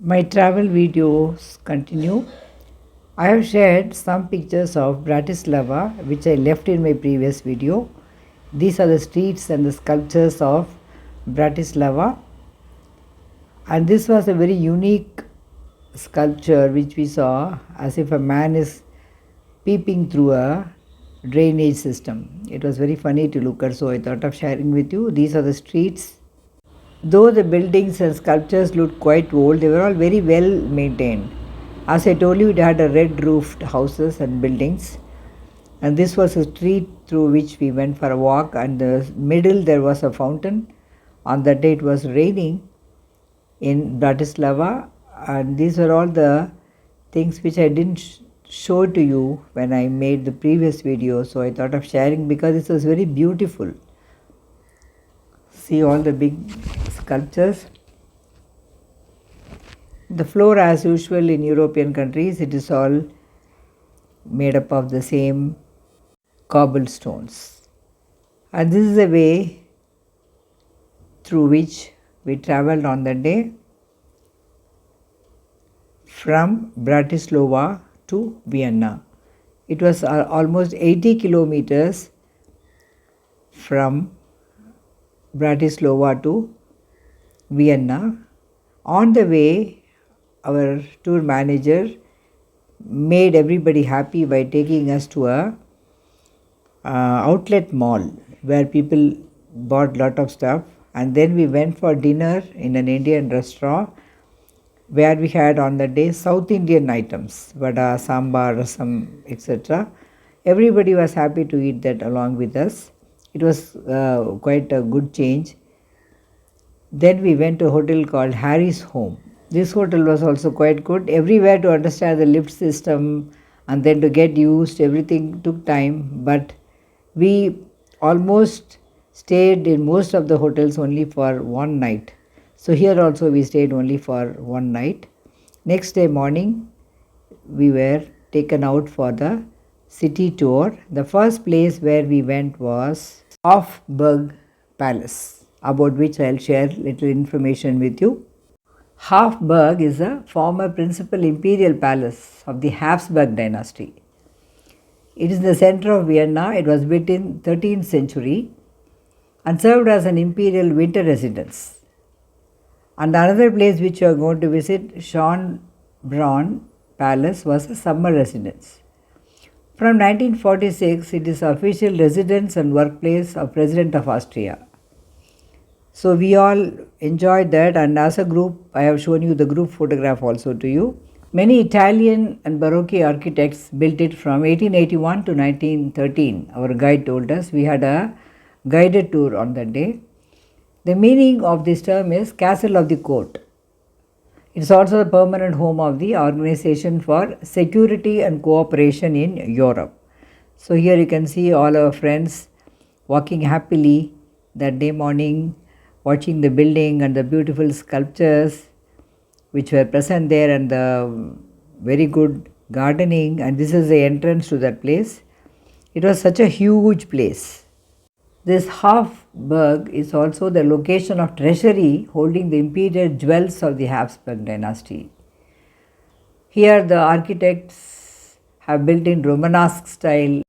My travel videos continue. I have shared some pictures of Bratislava which I left in my previous video. These are the streets and the sculptures of Bratislava, and this was a very unique sculpture which we saw as if a man is peeping through a drainage system. It was very funny to look at, so I thought of sharing with you. These are the streets. Though the buildings and sculptures looked quite old, they were all very well maintained. As I told you, it had a red roofed houses and buildings, and this was a street through which we went for a walk, and the middle there was a fountain. On that day it was raining in Bratislava, and these were all the things which I didn't show to you when I made the previous video, so I thought of sharing because this was very beautiful. See all the big sculptures. The floor, as usual in European countries, it is all made up of the same cobblestones. And this is the way through which we travelled on that day from Bratislava to Vienna. It was almost 80 kilometers from Bratislava to Vienna. On the way, our tour manager made everybody happy by taking us to a outlet mall where people bought lot of stuff, and then we went for dinner in an Indian restaurant where we had on the day South Indian items, vada, sambar, rasam, etc. Everybody was happy to eat that along with us. It was quite a good change. Then we went to a hotel called Harry's Home. This hotel was also quite good. Everywhere to understand the lift system and then to get used, everything took time, but we almost stayed in most of the hotels only for one night. So here also we stayed only for one night. Next day morning we were taken out for the city tour. The first place where we went was HOFBURG Palace, about which I will share little information with you. HOFBURG is a former principal imperial palace of the Habsburg dynasty. It is in the center of Vienna. It was built in 13th century and served as an imperial winter residence. And another place which you are going to visit, Schönbrunn Palace, was a summer residence. From 1946, it is official residence and workplace of President of Austria. So we all enjoyed that, and as a group, I have shown you the group photograph also to you. Many Italian and Baroque architects built it from 1881 to 1913. Our guide told us. We had a guided tour on that day. The meaning of this term is Castle of the Court. It is also the permanent home of the Organization for Security and Cooperation in Europe. So here you can see all our friends walking happily that day morning, watching the building and the beautiful sculptures which were present there, and the very good gardening, and this is the entrance to that place. It was such a huge place. This HOFBURG is also the location of treasury holding the imperial jewels of the Habsburg dynasty. Here the architects have built in Romanesque style,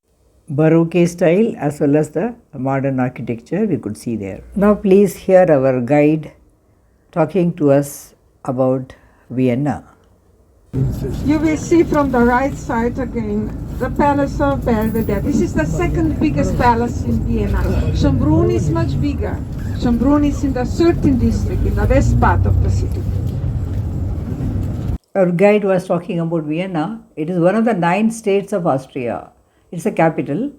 Baroque style, as well as the modern architecture we could see there. Now please hear our guide talking to us about Vienna. You will see from the right side again the Palace of Belvedere. This is the second biggest palace in Vienna. Schönbrunn is much bigger. Schönbrunn is in the 13th district, in the west part of the city. Our guide was talking about Vienna. It is one of the 9 states of Austria. It's a capital,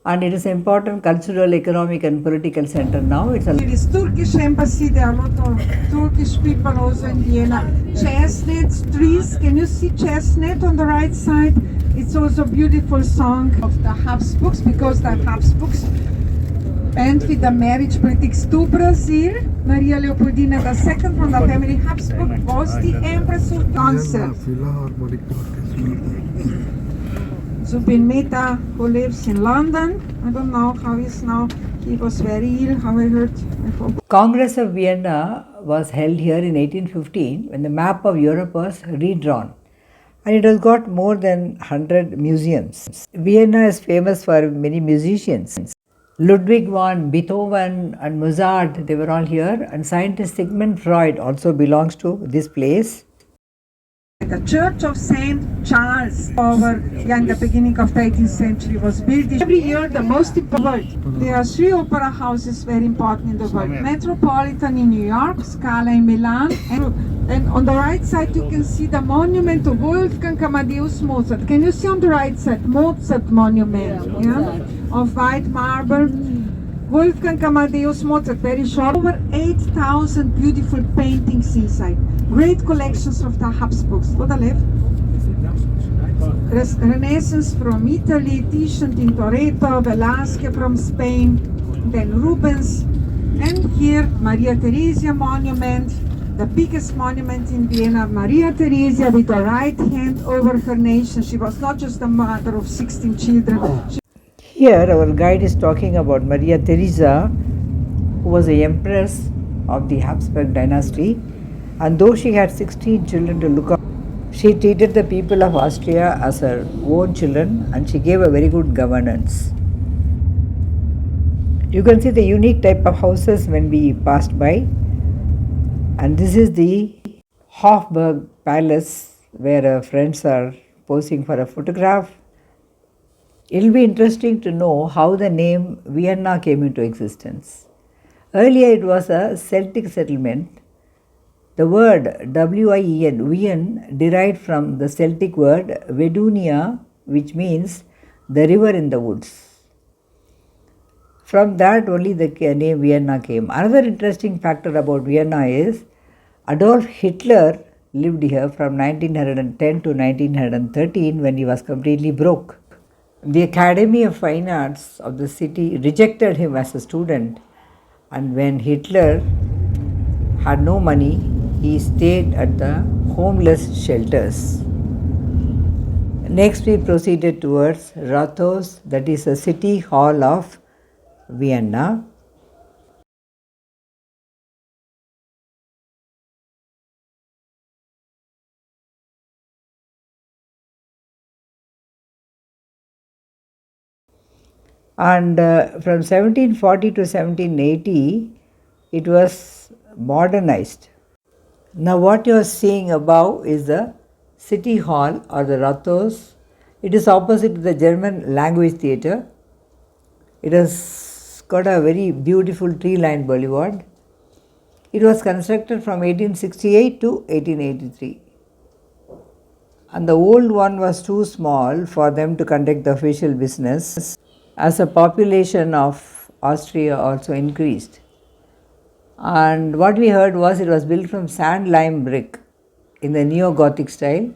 and it is an important cultural, economic and political center now. It is Turkish embassy. There are a lot of Turkish people also in Vienna. Chestnut trees. Can you see chestnut on the right side? It's also a beautiful song of the Habsburgs, because the Habsburgs went with the marriage politics to Brazil. Maria Leopoldina II from the family Habsburg was the Empress of Concert. Zubin Mehta, who lives in London, I don't know how he's now, He was very ill, how I heard. Congress of Vienna was held here in 1815 when the map of Europe was redrawn, and it has got more than 100 museums. Vienna is famous for many musicians. Ludwig van Beethoven and Mozart, they were all here, and scientist Sigmund Freud also belongs to this place. The Church of St. Charles over in the beginning of the 18th century was built. Every year the most important. There are three opera houses very important in the world. Metropolitan in New York, Scala in Milan, and on the right side you can see the monument to Wolfgang Amadeus Mozart. Can you see on the right side Mozart monument, of white marble? Wolfgang Amadeus Mozart, very short. Over 8,000 beautiful paintings inside. Great collections of the Habsburgs. To the left. Renaissance from Italy, Titian in Toretto, Velázquez from Spain, then Rubens. And here, Maria Theresia monument, the biggest monument in Vienna. Maria Theresia with the right hand over her nation. She was not just the mother of 16 children. Here our guide is talking about Maria Theresa, who was the empress of the Habsburg dynasty, and though she had 16 children to look after, she treated the people of Austria as her own children, and she gave a very good governance. You can see the unique type of houses when we passed by, and this is the HOFBURG palace where our friends are posing for a photograph. It will be interesting to know how the name Vienna came into existence. Earlier it was a Celtic settlement. The word W-I-E-N, Wien, derived from the Celtic word Vedunia, which means the river in the woods. From that only the name Vienna came. Another interesting factor about Vienna is Adolf Hitler lived here from 1910 to 1913 when he was completely broke. The Academy of Fine Arts of the city rejected him as a student, and when Hitler had no money, he stayed at the homeless shelters. Next we proceeded towards Rathaus, that is the city hall of Vienna. And from 1740 to 1780, it was modernized. Now what you are seeing above is the city hall or the Rathaus. It is opposite to the German language theatre. It has got a very beautiful tree-lined boulevard. It was constructed from 1868 to 1883. And the old one was too small for them to conduct the official business, as the population of Austria also increased. And what we heard was it was built from sand lime brick in the neo-Gothic style.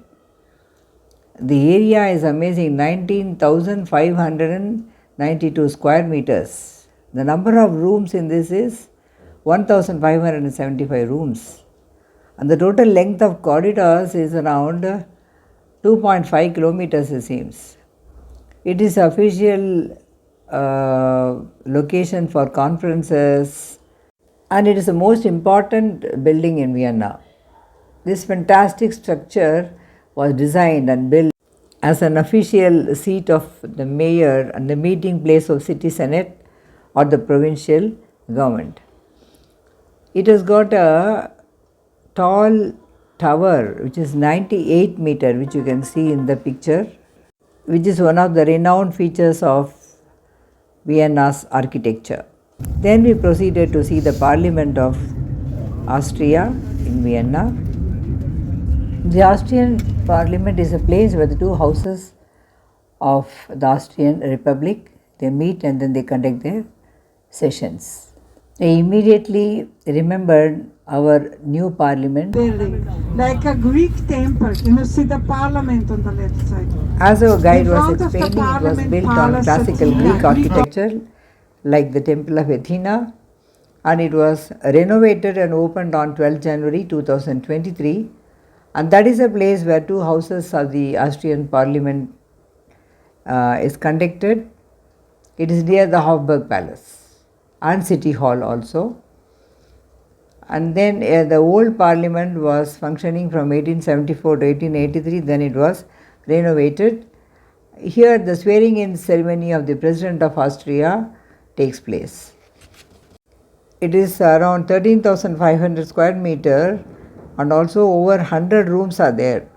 The area is amazing, 19,592 square meters. The number of rooms in this is 1,575 rooms. And the total length of corridors is around 2.5 kilometers it seems. It is official location for conferences, and it is the most important building in Vienna. This fantastic structure was designed and built as an official seat of the mayor and the meeting place of city senate or the provincial government. It has got a tall tower which is 98 meters, which you can see in the picture, which is one of the renowned features of Vienna's architecture. Then we proceeded to see the Parliament of Austria in Vienna. The Austrian Parliament is a place where the two houses of the Austrian Republic, they meet and then they conduct their sessions. They immediately remembered our new parliament building, like a Greek temple. You see the parliament on the left side. As our guide was explaining, it was built on classical Greek architecture like the Temple of Athena, and it was renovated and opened on 12 January 2023, and that is a place where two houses of the Austrian Parliament is conducted. It is near the HOFBURG Palace. and City Hall also. And then the old parliament was functioning from 1874 to 1883, then it was renovated. Here the swearing in ceremony of the President of Austria takes place. It is around 13,500 square meter and also over 100 rooms are there.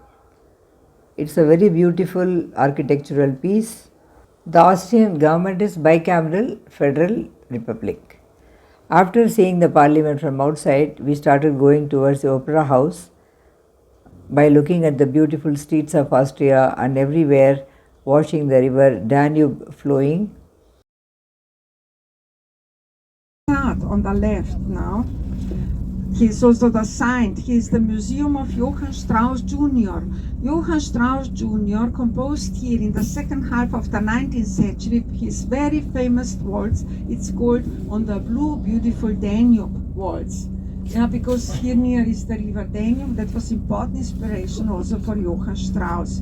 It's a very beautiful architectural piece. The Austrian government is bicameral federal republic. After seeing the parliament from outside, we started going towards the opera house by looking at the beautiful streets of Austria and everywhere watching the river Danube flowing. On the left now, he's also the sign. He's the Museum of Johann Strauss Jr. Johann Strauss Jr. composed here in the second half of the 19th century his very famous waltz. It's called On the Blue Beautiful Danube waltz. Yeah, because here near is the river Danube. That was important inspiration also for Johann Strauss.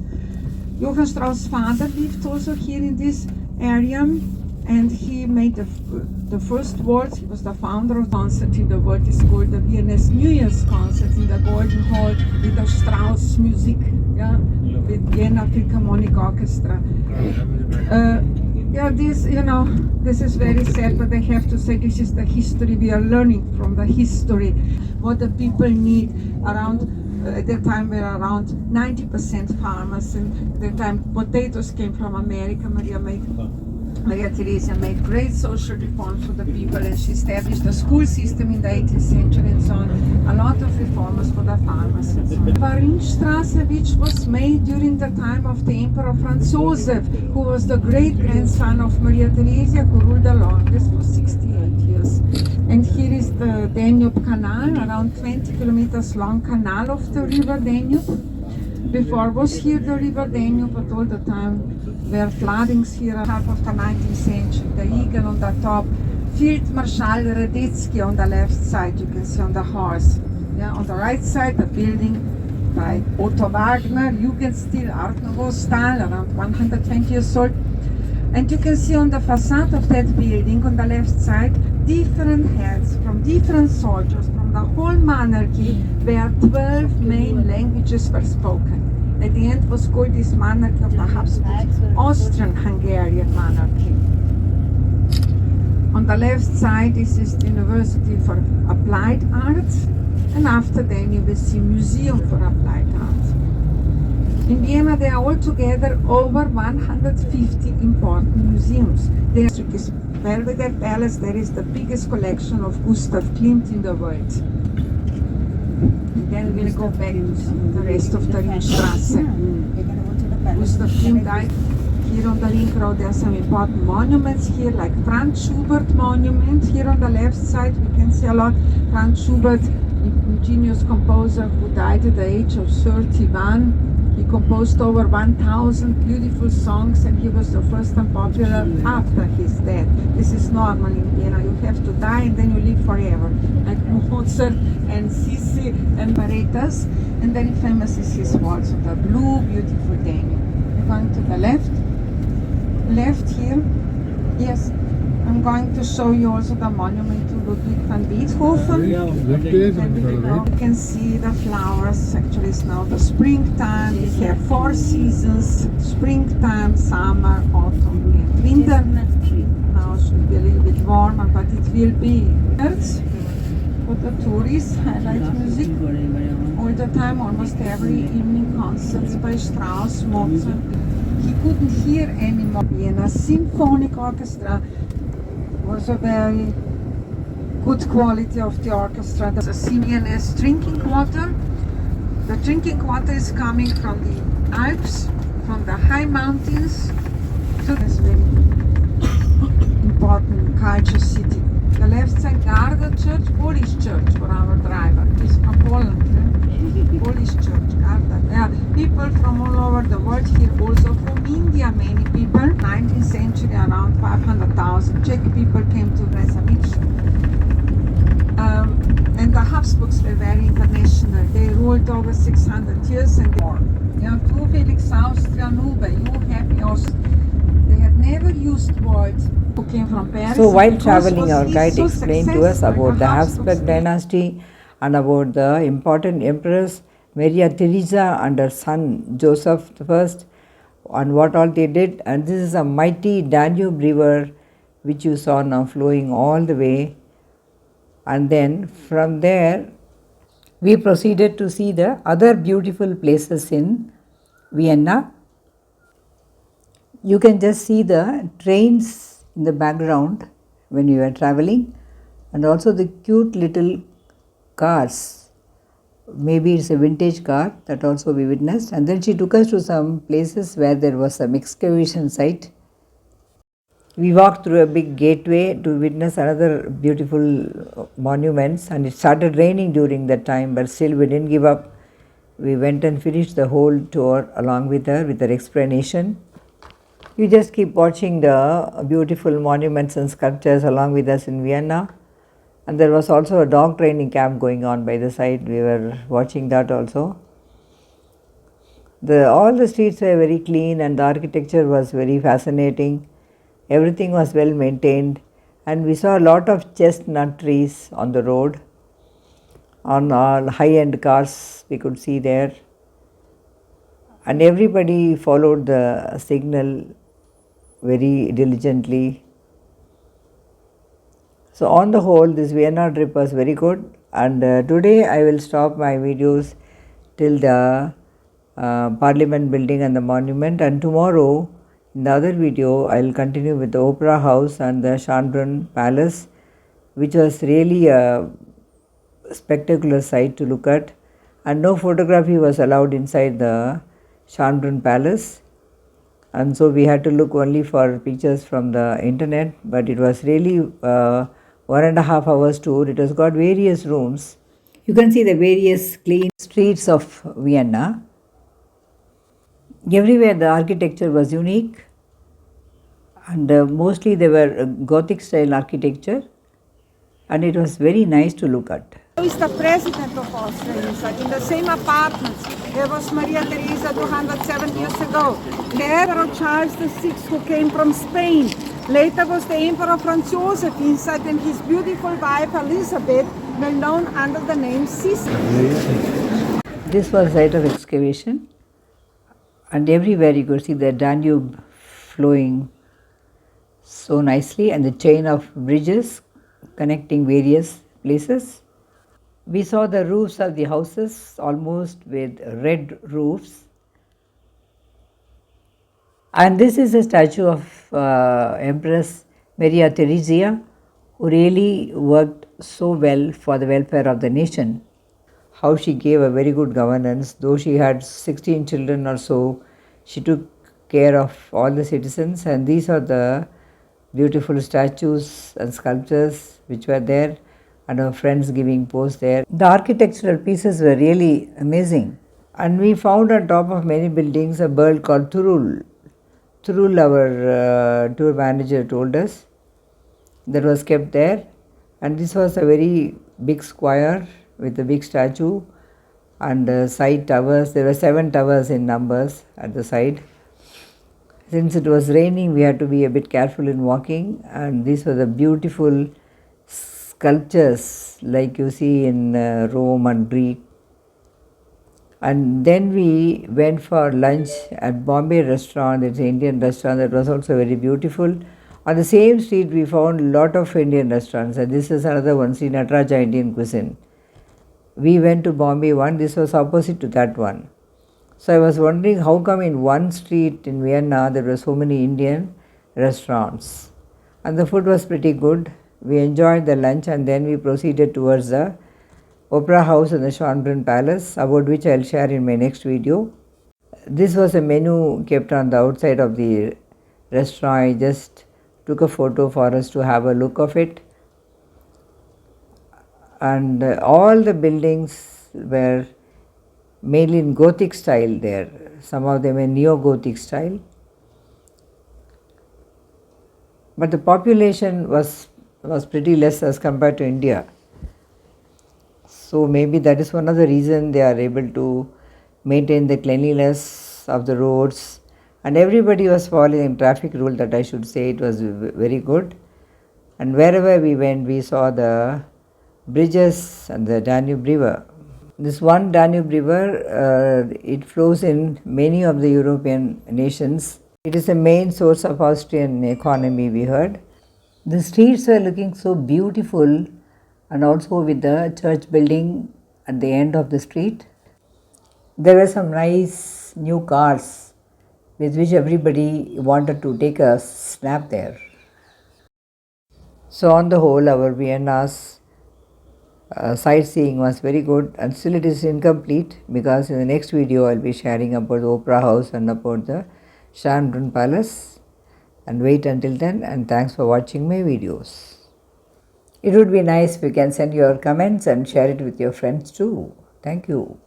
Johann Strauss' father lived also here in this area, and he made the first waltz. He was the founder of concert in the world. It's called the Vienna New Year's concert in the Golden Hall with the Strauss music, yeah, with Vienna Philharmonic Orchestra. Yeah, this is very sad, but I have to say this is the history. We are learning from the history what the people need around. At that time we were around 90% farmers, and at that time potatoes came from America. Maria Theresia made great social reforms for the people, and she established a school system in the 18th century and so on. A lot of reforms for the farmers and so on. Marienstraße, which was made during the time of the Emperor Franz Joseph, who was the great-grandson of Maria Theresia, who ruled the longest for 68 years. And here is the Danube Canal, around 20 kilometers long canal of the river Danube. Before was here the river Danube, but all the time were floodings here, half of the 19th century. The eagle on the top, Field Marshal Radetzky on the left side, you can see on the horse. Yeah, on the right side, the building by Otto Wagner, Jugendstil, Art Nouveau style, around 120 years old. And you can see on the facade of that building, on the left side, different heads from different soldiers from the whole monarchy, where 12 main languages were spoken. At the end was called this monarchy of the HOFBURG, Austrian-Hungarian monarchy. On the left side, this is the University for Applied Arts, and after then you will see Museum for Applied Arts. In Vienna there are altogether over 150 important museums. There is Belvedere Palace, there is the biggest collection of Gustav Klimt in the world. Then we'll go back to the rest of the Ringstraße. Gustav Klimt died. Here on the Ring Road there are some important monuments here, like Franz Schubert monument. Here on the left side we can see a lot. Franz Schubert, ingenious composer who died at the age of 31. He composed over 1,000 beautiful songs, and he was the first and popular after his death. This is normal in Vienna. You have to die and then you live forever. Like Mozart and Sissi and Paretas. And very famous is his waltz of the blue, beautiful Danube. We're going to the left. Left here. Yes. I'm going to show you also the monument to Ludwig van Beethoven. You can see the flowers. Actually it's now the springtime. We have 4 seasons: springtime, summer, autumn and winter. Now it should be a little bit warmer, but it will be for the tourists. Highlight music all the time, almost every evening concerts by Strauss, Mozart. He couldn't hear anymore. Vienna Symphonic Orchestra was a very good quality of the orchestra. The CMS drinking water. The drinking water is coming from the Alps, from the high mountains. So that's very important culture city. The left side, Garda Church, Polish church for our driver. He's from Poland. Polish church, Garda. Yeah, people from all over the world here, also from India, many people. 19th century, around 500,000 Czech people came to Brezavich. And the Habsburgs were very international. They ruled over 600 years and more. Yeah, tu Felix Austria nube, you happy Austria. They had never used words who came from Paris. So while because traveling, our he's guide so explained to us successful, about the Habsburg Habsburg Spain. dynasty and about the important empress Maria Theresa and her son Joseph I and what all they did. And this is a mighty Danube river which you saw now flowing all the way. And then from there we proceeded to see the other beautiful places in Vienna. You can just see the trains in the background when you are traveling, and also the cute little cars. Maybe it's a vintage car that also we witnessed. And then she took us to some places where there was some excavation site. We walked through a big gateway to witness another beautiful monuments, and it started raining during that time, but still we didn't give up. We went and finished the whole tour along with her explanation. You just keep watching the beautiful monuments and sculptures along with us in Vienna. And there was also a dog training camp going on by the side. We were watching that also. All the streets were very clean and the architecture was very fascinating. Everything was well maintained, and we saw a lot of chestnut trees on the road. On all high-end cars we could see there, and everybody followed the signal very diligently. So on the whole, this Vienna trip was very good, and today I will stop my videos till the Parliament building and the monument, and tomorrow in the other video I will continue with the Opera House and the Schönbrunn Palace, which was really a spectacular sight to look at, and no photography was allowed inside the Schönbrunn Palace, and so we had to look only for pictures from the internet. But it was really 1.5 hours tour. It has got various rooms. You can see the various clean streets of Vienna. Everywhere the architecture was unique, and mostly they were Gothic style architecture, and it was very nice to look at. Who is the president of Austria inside? In the same apartments. There was Maria Theresa 207 years ago. There was Charles VI who came from Spain. Later was the Emperor Franz Joseph inside, and his beautiful wife Elizabeth, well known under the name Sissi. This was site of excavation, and everywhere you could see the Danube flowing so nicely, and the chain of bridges connecting various places. We saw the roofs of the houses almost with red roofs, and this is a statue of Empress Maria Theresa, who really worked so well for the welfare of the nation. How she gave a very good governance. Though she had 16 children or so, she took care of all the citizens, and these are the beautiful statues and sculptures which were there, and our friends giving pose there. The architectural pieces were really amazing, and we found on top of many buildings a bird called Turul. Turul, our tour manager told us, that was kept there, and this was a very big square with a big statue and side towers. There were 7 towers in numbers at the side. Since it was raining, we had to be a bit careful in walking, and these were the beautiful sculptures like you see in Rome and Greek. And then we went for lunch at Bombay restaurant. It's an Indian restaurant that was also very beautiful. On the same street we found a lot of Indian restaurants, and this is another one, Sri Nataraja Indian Cuisine. We went to Bombay one, this was opposite to that one. So I was wondering how come in one street in Vienna there were so many Indian restaurants, and the food was pretty good. We enjoyed the lunch, and then we proceeded towards the Opera House and the Schönbrunn Palace, about which I will share in my next video. This was a menu kept on the outside of the restaurant. I just took a photo for us to have a look of it, and all the buildings were mainly in Gothic style there. Some of them in Neo-Gothic style, but the population was pretty less as compared to India. So maybe that is one of the reasons they are able to maintain the cleanliness of the roads and everybody was following traffic rule, that I should say. It was very good, and wherever we went we saw the bridges and the Danube River. This one Danube River, it flows in many of the European nations. It is a main source of Austrian economy, we heard. The streets were looking so beautiful, and also with the church building at the end of the street. There were some nice new cars with which everybody wanted to take a snap there. So on the whole, our Vienna's sightseeing was very good, and still it is incomplete, because in the next video I will be sharing about the Opera House and about the Schönbrunn Palace. And wait until then, and thanks for watching my videos. It would be nice if you can send your comments and share it with your friends too. Thank you.